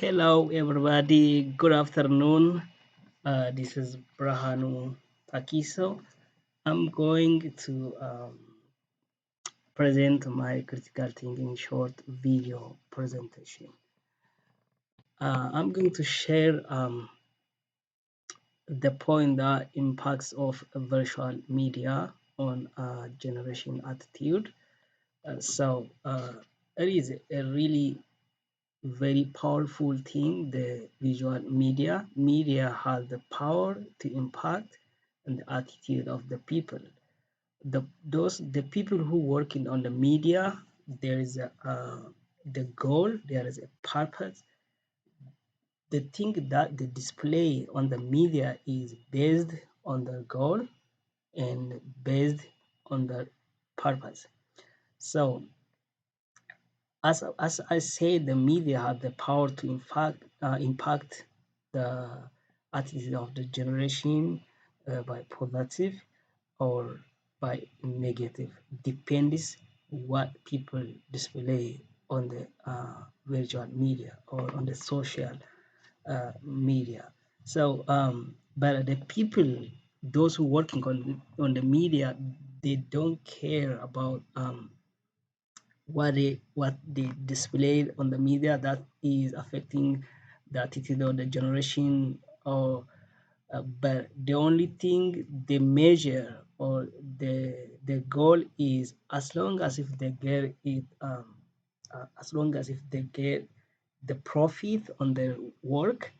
Hello, everybody. Good afternoon. This is Brahanu Takiso. I'm going to present my critical thinking short video presentation. I'm going to share the point that impacts of virtual media on generation attitude. It is a really very powerful thing, the visual media. Media has the power to impact on the attitude of the people. The people who working on the media, there is the goal, there is a purpose. The thing that the display on the media is based on the goal and based on the purpose. So as I said, the media have the power to impact the attitude of the generation by positive or by negative. Depends what people display on the virtual media or on the social media. But the people, those who working on the media, they don't care about what they displayed on the media that is affecting the attitude of the generation, or but the only thing they measure or the goal is as long as if they get it as long as if they get the profit on their work,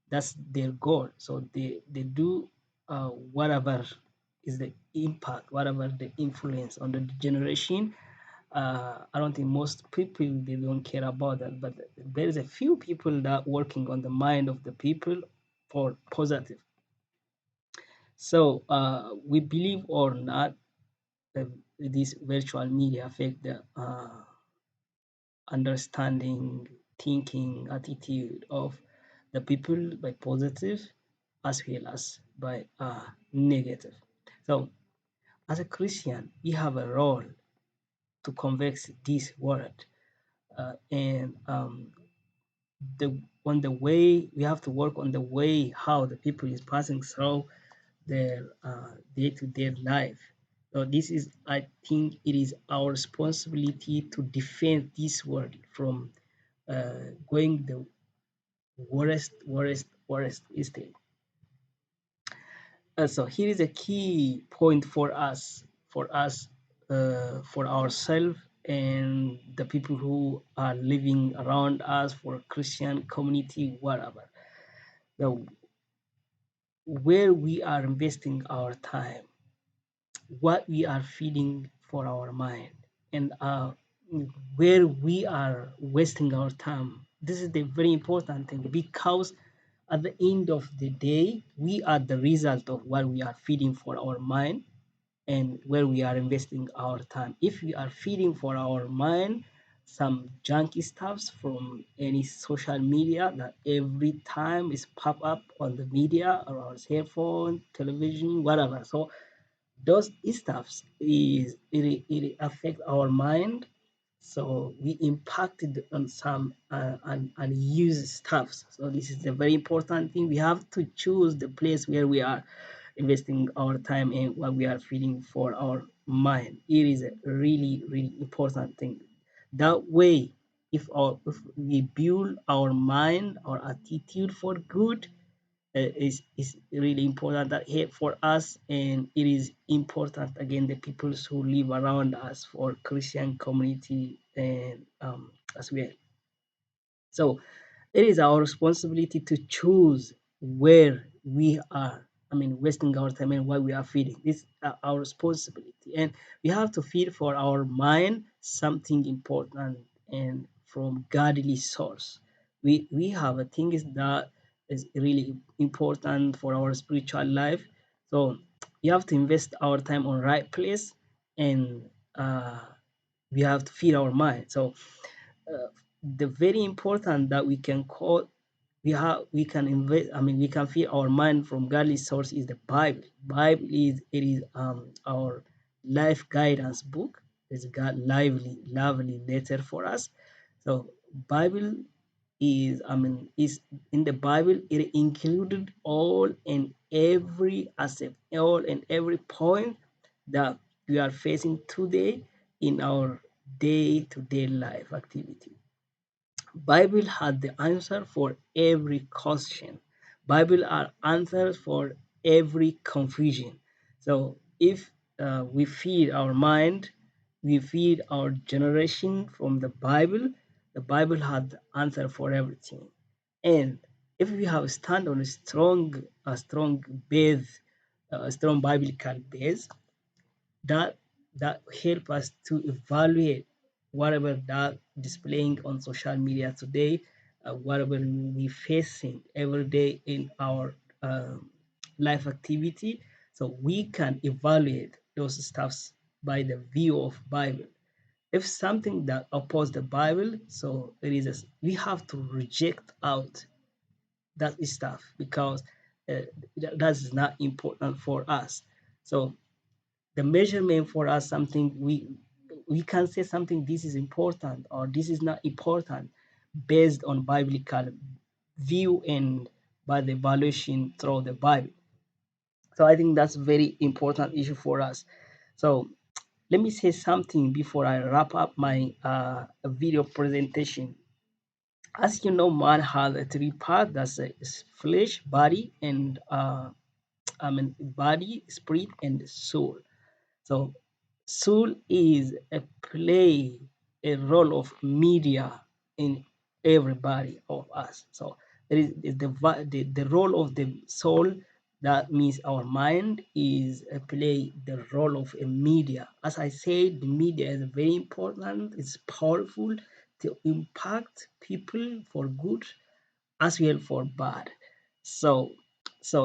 that's their goal. So they do whatever is the impact, whatever the influence on the generation. I don't think most people they don't care about that, but there is a few people that working on the mind of the people for positive. So we believe or not, that this virtual media affect the understanding, thinking, attitude of the people by positive as well as by negative. So as a Christian, we have a role to convex this word, and the on the way we have to work on the way how the people is passing through their day-to-day life. So this is, I think, it is our responsibility to defend this world from going the worst state. So here is a key point for ourselves and the people who are living around us, for Christian community, whatever. So where we are investing our time, what we are feeding for our mind, and where we are wasting our time. This is the very important thing, because at the end of the day, we are the result of what we are feeding for our mind and where we are investing our time. If we are feeding for our mind some junky stuffs from any social media that every time is pop up on the media or our cell phone, television, whatever. So those stuffs it affect our mind, so we impacted on some unused stuffs. So this is a very important thing. We have to choose the place where we are investing our time and what we are feeding for our mind. It is a really important thing. That way, if we build our mind, our attitude for good, is really important that here for us, and it is important again the peoples who live around us, for Christian community and as well. So it is our responsibility to choose where we are, I mean, wasting our time and what we are feeding. This is our responsibility, and we have to feed for our mind something important and from godly source. We have a thing is that is really important for our spiritual life. So we have to invest our time on right place, and we have to feed our mind. So uh, the very important that we can call, we can invest, I mean, we can feed our mind from godly source is the Bible. Is it is our life guidance book. It's got lively letter for us. So Bible is, is in the Bible. It included all and every aspect, all and every point that we are facing today in our day-to-day life activity. Bible had the answer for every question. Bible are answers for every confusion. So if we feed our mind, we feed our generation from the Bible. The Bible had the answer for everything. And if we have stand on a strong base, a strong biblical base, that that help us to evaluate whatever that displaying on social media today, whatever we facing every day in our life activity, so we can evaluate those stuffs by the view of Bible. If something that oppose the Bible, so it is we have to reject out that stuff because that is not important for us. So the measurement for us something we can say something this is important or this is not important based on biblical view and by the evaluation through the Bible. So I think that's a very important issue for us. So let me say something before I wrap up my video presentation. As you know, man has a three part, that's flesh, body, and body, spirit, and soul. So soul is a play a role of media in everybody of us. So there is the role of the soul. That means our mind is a play the role of a media. As I said, the media is very important. It's powerful to impact people for good as well for bad. So,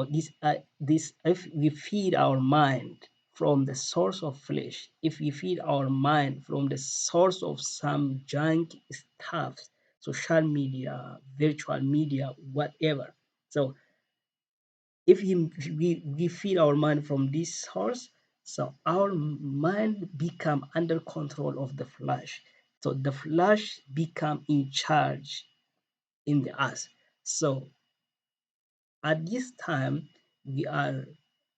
this if we feed our mind from the source of flesh, if we feed our mind from the source of some junk stuff, social media, virtual media, whatever. So if we feed our mind from this source, so our mind become under control of the flesh. So the flesh become in charge in the us. So at this time, we are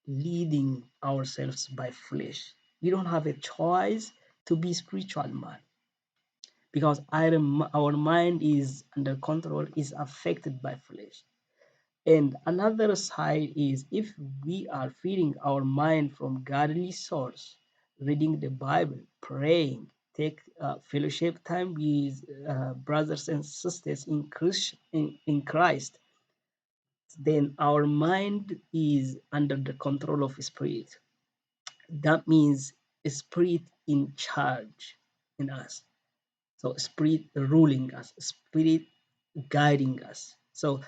leading ourselves by flesh. We don't have a choice to be spiritual man because our mind is under control, is affected by flesh. And another side is if we are feeding our mind from godly source, reading the Bible, praying, take fellowship time with brothers and sisters in Christ, then our mind is under the control of spirit. That means a spirit in charge in us. So spirit ruling us, spirit guiding us. So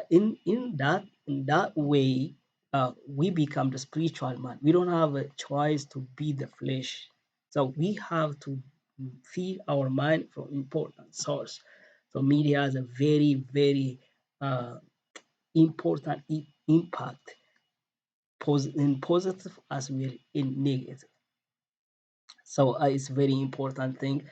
in that way, we become the spiritual man. We don't have a choice to be the flesh. So we have to feed our mind from important source. So media has a very very uh, important impact in positive as well in negative. So it's very important thing.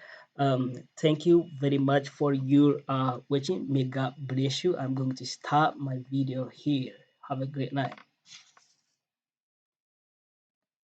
Thank you very much for your watching. May God bless you. I'm going to start my video here. Have a great night.